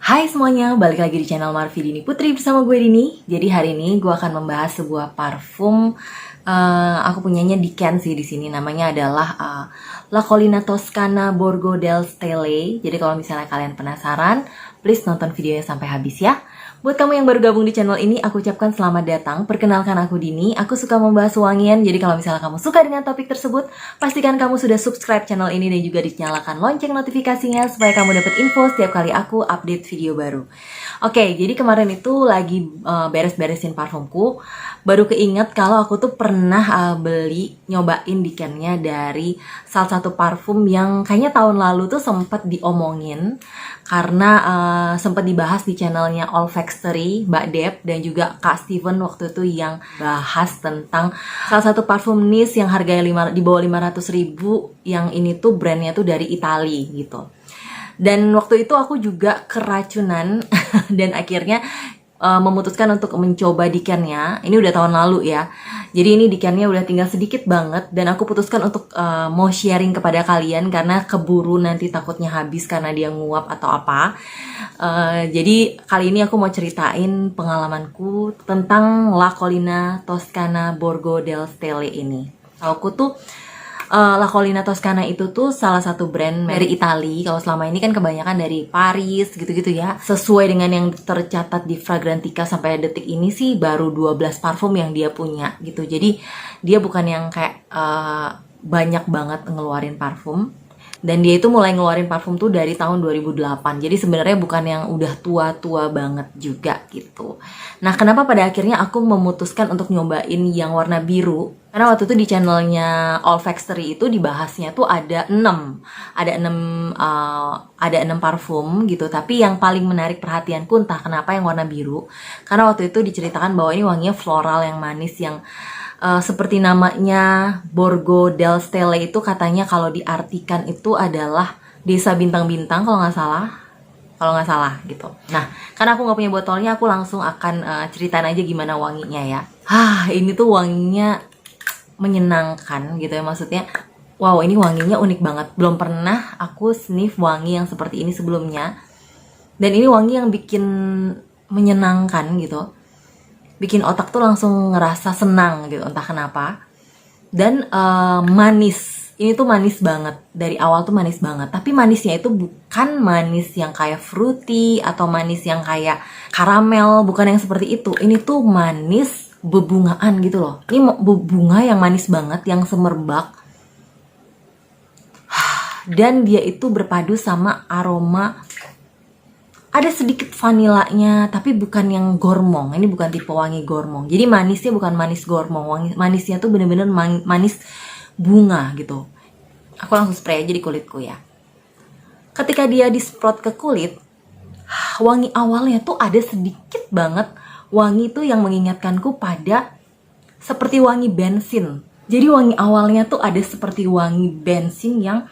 Hai semuanya, balik lagi di channel Marvi Dini Putri bersama gue Dini. Jadi hari ini gue akan membahas sebuah parfum. Aku punyanya di Cannes sih di sini. Namanya adalah La Collina Toscana Borgo del Stelle. Jadi kalau misalnya kalian penasaran, please nonton videonya sampai habis ya. Buat kamu yang baru gabung di channel ini, aku ucapkan selamat datang. Perkenalkan aku Dini, aku suka membahas wangian. Jadi kalau misalnya kamu suka dengan topik tersebut, pastikan kamu sudah subscribe channel ini dan juga dinyalakan lonceng notifikasinya supaya kamu dapat info setiap kali aku update video baru. Oke, jadi kemarin itu lagi beres-beresin parfumku, baru keinget kalau aku tuh pernah nyobain dikennya dari salah satu parfum yang kayaknya tahun lalu tuh sempat diomongin karena sempat dibahas di channelnya Olfactory, Mbak Deb dan juga Kak Steven waktu itu yang bahas tentang salah satu parfum niche yang harganya di bawah 500.000, yang ini tuh brandnya tuh dari Italia gitu. Dan waktu itu aku juga keracunan dan akhirnya memutuskan untuk mencoba dikennya. Ini udah tahun lalu ya. Jadi ini dikennya udah tinggal sedikit banget dan aku putuskan untuk mau sharing kepada kalian karena keburu nanti takutnya habis karena dia nguap atau apa. Jadi kali ini aku mau ceritain pengalamanku tentang La Collina Toscana Borgo del Stelle ini. Aku tuh La Collina Toscana itu tuh salah satu brand dari Italia. Kalau selama ini kan kebanyakan dari Paris gitu-gitu ya. Sesuai dengan yang tercatat di Fragrantica sampai detik ini sih baru 12 parfum yang dia punya gitu. Jadi dia bukan yang kayak banyak banget ngeluarin parfum. Dan dia itu mulai ngeluarin parfum tuh dari tahun 2008. Jadi sebenarnya bukan yang udah tua-tua banget juga gitu. Nah, kenapa pada akhirnya aku memutuskan untuk nyobain yang warna biru? Karena waktu itu di channelnya Olfactory itu dibahasnya tuh ada 6 parfum gitu. Tapi yang paling menarik perhatianku entah kenapa yang warna biru. Karena waktu itu diceritakan bahwa ini wanginya floral yang manis yang seperti namanya Borgo del Stelle itu katanya kalau diartikan itu adalah desa bintang-bintang kalau nggak salah gitu. Nah, karena aku nggak punya botolnya, aku langsung akan ceritain aja gimana wanginya ya. Ini tuh wanginya menyenangkan gitu ya, maksudnya wow, ini wanginya unik banget. Belum pernah aku sniff wangi yang seperti ini sebelumnya. Dan ini wangi yang bikin menyenangkan gitu, bikin otak tuh langsung ngerasa senang gitu, entah kenapa. Dan manis, ini tuh manis banget, dari awal tuh manis banget. Tapi manisnya itu bukan manis yang kayak fruity atau manis yang kayak karamel, bukan yang seperti itu. Ini tuh manis bebungaan gitu loh. Ini bunga yang manis banget, yang semerbak. Dan dia itu berpadu sama aroma, ada sedikit vanilanya, tapi bukan yang gormong. Ini bukan tipe wangi gormong. Jadi manisnya bukan manis gormong. Manisnya tuh bener-bener manis bunga gitu. Aku langsung spray aja di kulitku ya. Ketika dia disprot ke kulit, wangi awalnya tuh ada sedikit banget wangi tuh yang mengingatkanku pada seperti wangi bensin. Jadi wangi awalnya tuh ada seperti wangi bensin yang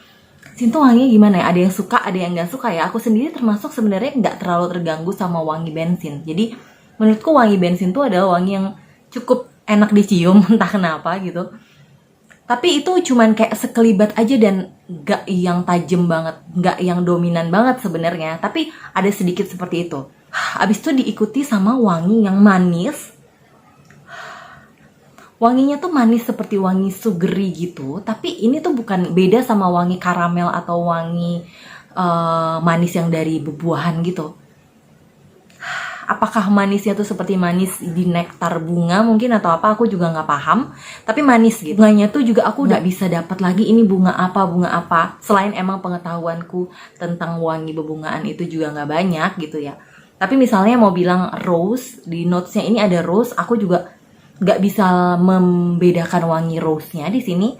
Sintu wanginya gimana ya? Ada yang suka, ada yang nggak suka ya. Aku sendiri termasuk sebenarnya nggak terlalu terganggu sama wangi bensin. Jadi menurutku wangi bensin tuh adalah wangi yang cukup enak dicium, entah kenapa gitu. Tapi itu cuman kayak sekelibat aja dan nggak yang tajam banget, nggak yang dominan banget sebenarnya. Tapi ada sedikit seperti itu. Abis itu diikuti sama wangi yang manis. Wanginya tuh manis seperti wangi sugary gitu, tapi ini tuh bukan, beda sama wangi karamel atau wangi manis yang dari buah-buahan gitu. Apakah manisnya tuh seperti manis di nektar bunga mungkin atau apa, aku juga nggak paham. Tapi manis gitu. Bunganya tuh juga aku nggak bisa dapat lagi ini bunga apa. Selain emang pengetahuanku tentang wangi bebungaan itu juga nggak banyak gitu ya. Tapi misalnya mau bilang rose, di notesnya ini ada rose, aku juga nggak bisa membedakan wangi rose-nya. Di sini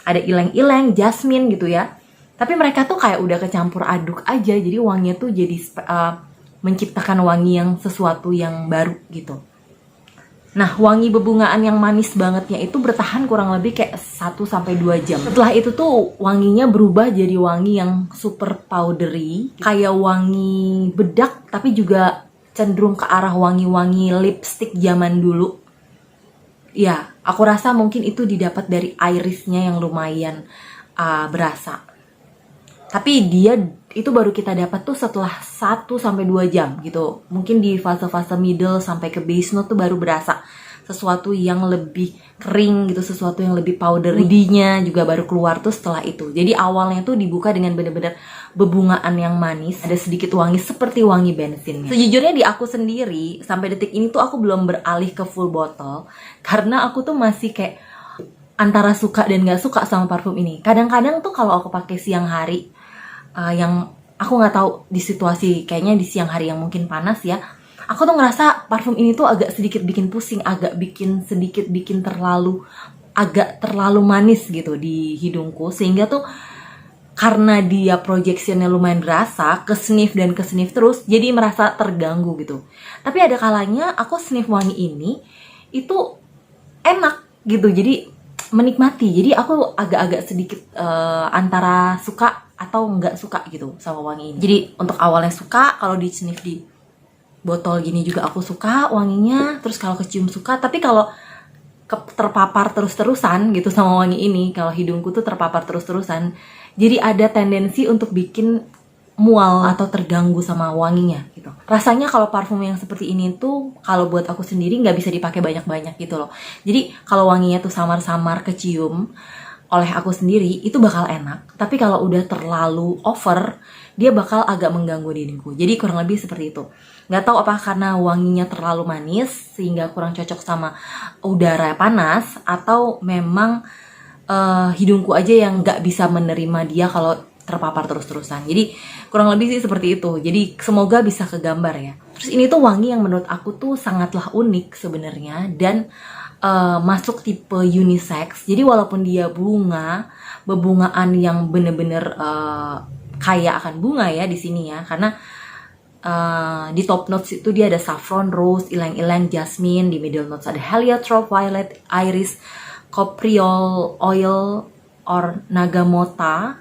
ada ileng-ileng, jasmine gitu ya. Tapi mereka tuh kayak udah kecampur aduk aja, jadi wanginya tuh jadi menciptakan wangi yang sesuatu yang baru gitu. Nah, wangi bebungaan yang manis bangetnya itu bertahan kurang lebih kayak 1-2 jam. Setelah itu tuh wanginya berubah jadi wangi yang super powdery, kayak wangi bedak tapi juga cenderung ke arah wangi-wangi lipstick zaman dulu. Ya, aku rasa mungkin itu didapat dari irisnya yang lumayan berasa. Tapi dia itu baru kita dapat tuh setelah 1 sampai 2 jam gitu. Mungkin di fase-fase middle sampai ke base note tuh baru berasa sesuatu yang lebih kering gitu, sesuatu yang lebih powdery. Woody-nya juga baru keluar tuh setelah itu. Jadi awalnya tuh dibuka dengan bener-bener bebungaan yang manis, ada sedikit wangi seperti wangi bensinnya. Sejujurnya di aku sendiri sampai detik ini tuh aku belum beralih ke full bottle karena aku tuh masih kayak antara suka dan gak suka sama parfum ini. Kadang-kadang tuh kalau aku pakai siang hari, yang aku nggak tahu di situasi kayaknya di siang hari yang mungkin panas ya, aku tuh ngerasa parfum ini tuh agak sedikit bikin pusing, agak bikin agak terlalu manis gitu di hidungku, sehingga tuh karena dia projectionnya lumayan berasa, kesniff terus, jadi merasa terganggu gitu. Tapi ada kalanya aku sniff wangi ini itu enak gitu, jadi menikmati. Jadi aku agak-agak sedikit antara suka atau nggak suka gitu sama wangi ini. Jadi untuk awalnya suka, kalau di sniff di botol gini juga aku suka wanginya, terus kalau kecium suka, tapi kalau terpapar terus-terusan gitu sama wangi ini, kalau hidungku tuh terpapar terus-terusan, jadi ada tendensi untuk bikin mual atau terganggu sama wanginya gitu. Rasanya kalau parfum yang seperti ini tuh kalau buat aku sendiri nggak bisa dipakai banyak-banyak gitu loh. Jadi kalau wanginya tuh samar-samar kecium oleh aku sendiri itu bakal enak, tapi kalau udah terlalu over dia bakal agak mengganggu diriku. Jadi kurang lebih seperti itu. Nggak tahu apa karena wanginya terlalu manis sehingga kurang cocok sama udara panas, atau memang hidungku aja yang nggak bisa menerima dia kalau terpapar terus-terusan. Jadi kurang lebih sih seperti itu. Jadi semoga bisa kegambar ya. Terus ini tuh wangi yang menurut aku tuh sangatlah unik sebenarnya, dan masuk tipe unisex. Jadi walaupun dia bebungaan yang bener-bener kaya akan bunga ya di sini ya, karena di top notes itu dia ada saffron, rose, ilang-ilang, jasmine. Di middle notes ada heliotrope, violet, iris, copriol, oil, or nagamota,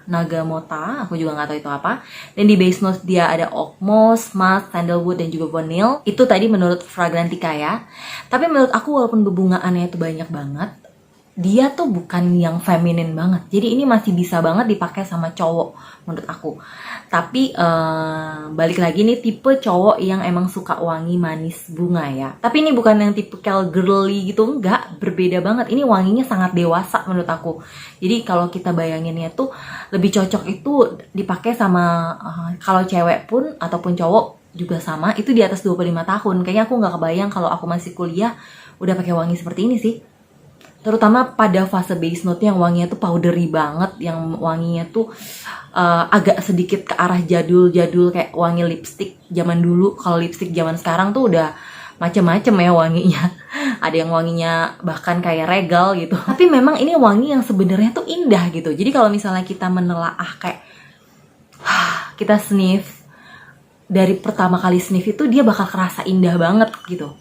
aku juga nggak tahu itu apa. Dan di base notes dia ada oak moss, musk, sandalwood, dan juga vanilla. Itu tadi menurut Fragrantica ya. Tapi menurut aku walaupun bebungaannya itu banyak banget, dia tuh bukan yang feminin banget. Jadi ini masih bisa banget dipakai sama cowok menurut aku. Tapi balik lagi nih tipe cowok yang emang suka wangi manis bunga ya. Tapi ini bukan yang tipikal girly gitu, enggak, berbeda banget. Ini wanginya sangat dewasa menurut aku. Jadi kalau kita bayanginnya tuh lebih cocok itu dipakai sama kalau cewek pun ataupun cowok juga sama, itu di atas 25 tahun. Kayaknya aku nggak kebayang kalau aku masih kuliah udah pakai wangi seperti ini sih. Terutama pada fase base note yang wanginya tuh powdery banget, yang wanginya tuh agak sedikit ke arah jadul-jadul kayak wangi lipstick zaman dulu. Kalau lipstick zaman sekarang tuh udah macem-macem ya wanginya. Ada yang wanginya bahkan kayak regal gitu. Tapi memang ini wangi yang sebenarnya tuh indah gitu. Jadi kalau misalnya kita menelaah kayak kita sniff, dari pertama kali sniff itu dia bakal kerasa indah banget gitu.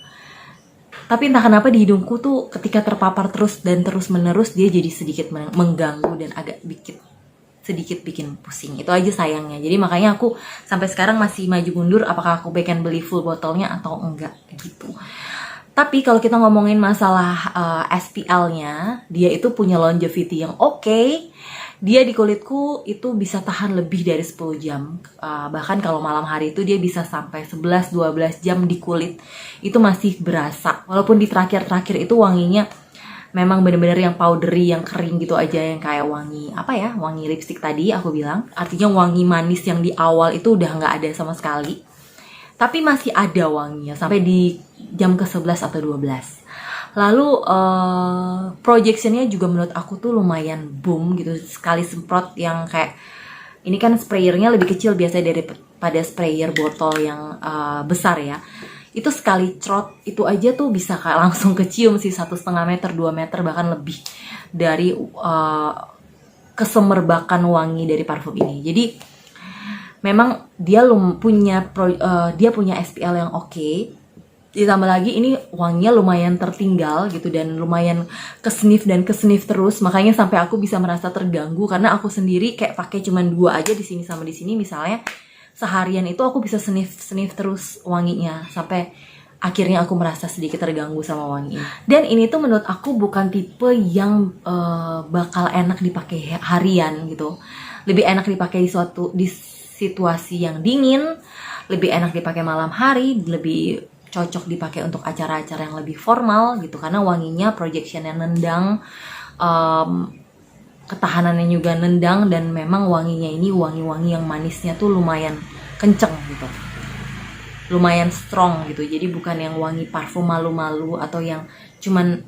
Tapi entah kenapa di hidungku tuh ketika terpapar terus dan terus menerus dia jadi sedikit mengganggu dan agak sedikit bikin pusing. Itu aja sayangnya. Jadi makanya aku sampai sekarang masih maju mundur apakah aku pengen beli full botolnya atau enggak gitu. Tapi kalau kita ngomongin masalah SPL-nya, dia itu punya longevity yang oke. Dia di kulitku itu bisa tahan lebih dari 10 jam. Bahkan kalau malam hari itu dia bisa sampai 11-12 jam di kulit. Itu masih berasa. Walaupun di terakhir-terakhir itu wanginya memang bener-bener yang powdery, yang kering gitu aja, yang kayak wangi apa ya, wangi lipstick tadi aku bilang. Artinya wangi manis yang di awal itu udah nggak ada sama sekali. Tapi masih ada wanginya sampai di jam ke-11 atau 12. Lalu projectionnya juga menurut aku tuh lumayan boom gitu. Sekali semprot yang kayak ini kan sprayernya lebih kecil biasanya daripada sprayer botol yang besar ya. Itu sekali trot itu aja tuh bisa kayak langsung kecium sih 1,5 meter, 2 meter bahkan lebih dari kesemerbakan wangi dari parfum ini. Jadi memang dia punya SPL yang oke. Ditambah lagi ini wanginya lumayan tertinggal gitu dan lumayan kesniff terus, makanya sampai aku bisa merasa terganggu karena aku sendiri kayak pakai cuman 2 aja di sini sama di sini misalnya. Seharian itu aku bisa sniff terus wanginya sampai akhirnya aku merasa sedikit terganggu sama wangi. Dan ini tuh menurut aku bukan tipe yang bakal enak dipakai harian gitu. Lebih enak dipakai di situasi yang dingin, lebih enak dipakai malam hari, lebih cocok dipakai untuk acara-acara yang lebih formal gitu, karena wanginya projectionnya nendang, ketahanannya juga nendang, dan memang wanginya ini wangi-wangi yang manisnya tuh lumayan kenceng gitu, lumayan strong gitu. Jadi bukan yang wangi parfum malu-malu atau yang cuman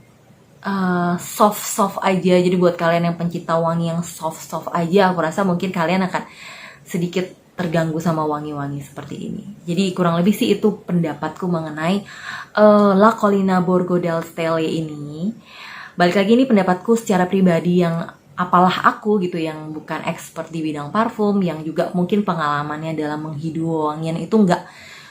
soft aja. Jadi buat kalian yang pencinta wangi yang soft aja, aku rasa mungkin kalian akan sedikit terganggu sama wangi-wangi seperti ini. Jadi kurang lebih sih itu pendapatku mengenai La Collina Borgo del Stelle ini. Balik lagi, ini pendapatku secara pribadi yang apalah aku gitu, yang bukan expert di bidang parfum, yang juga mungkin pengalamannya dalam menghidu wangian itu nggak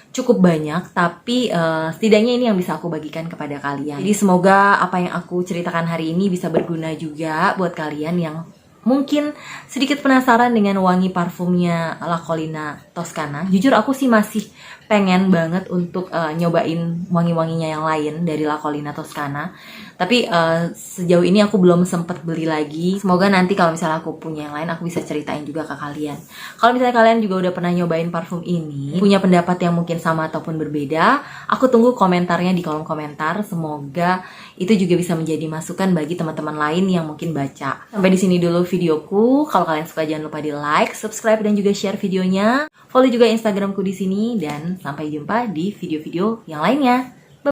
cukup banyak, tapi setidaknya ini yang bisa aku bagikan kepada kalian. Jadi semoga apa yang aku ceritakan hari ini bisa berguna juga buat kalian yang mungkin sedikit penasaran dengan wangi parfumnya La Collina Toscana. Jujur aku sih masih pengen banget untuk nyobain wangi-wanginya yang lain dari La Collina Toscana. Tapi sejauh ini aku belum sempet beli lagi. Semoga nanti kalau misalnya aku punya yang lain, aku bisa ceritain juga ke kalian. Kalau misalnya kalian juga udah pernah nyobain parfum ini, punya pendapat yang mungkin sama ataupun berbeda, aku tunggu komentarnya di kolom komentar. Semoga itu juga bisa menjadi masukan bagi teman-teman lain yang mungkin baca. Sampai di sini dulu videoku. Kalau kalian suka jangan lupa di like, subscribe, dan juga share videonya. Follow juga Instagramku di sini, dan sampai jumpa di video-video yang lainnya.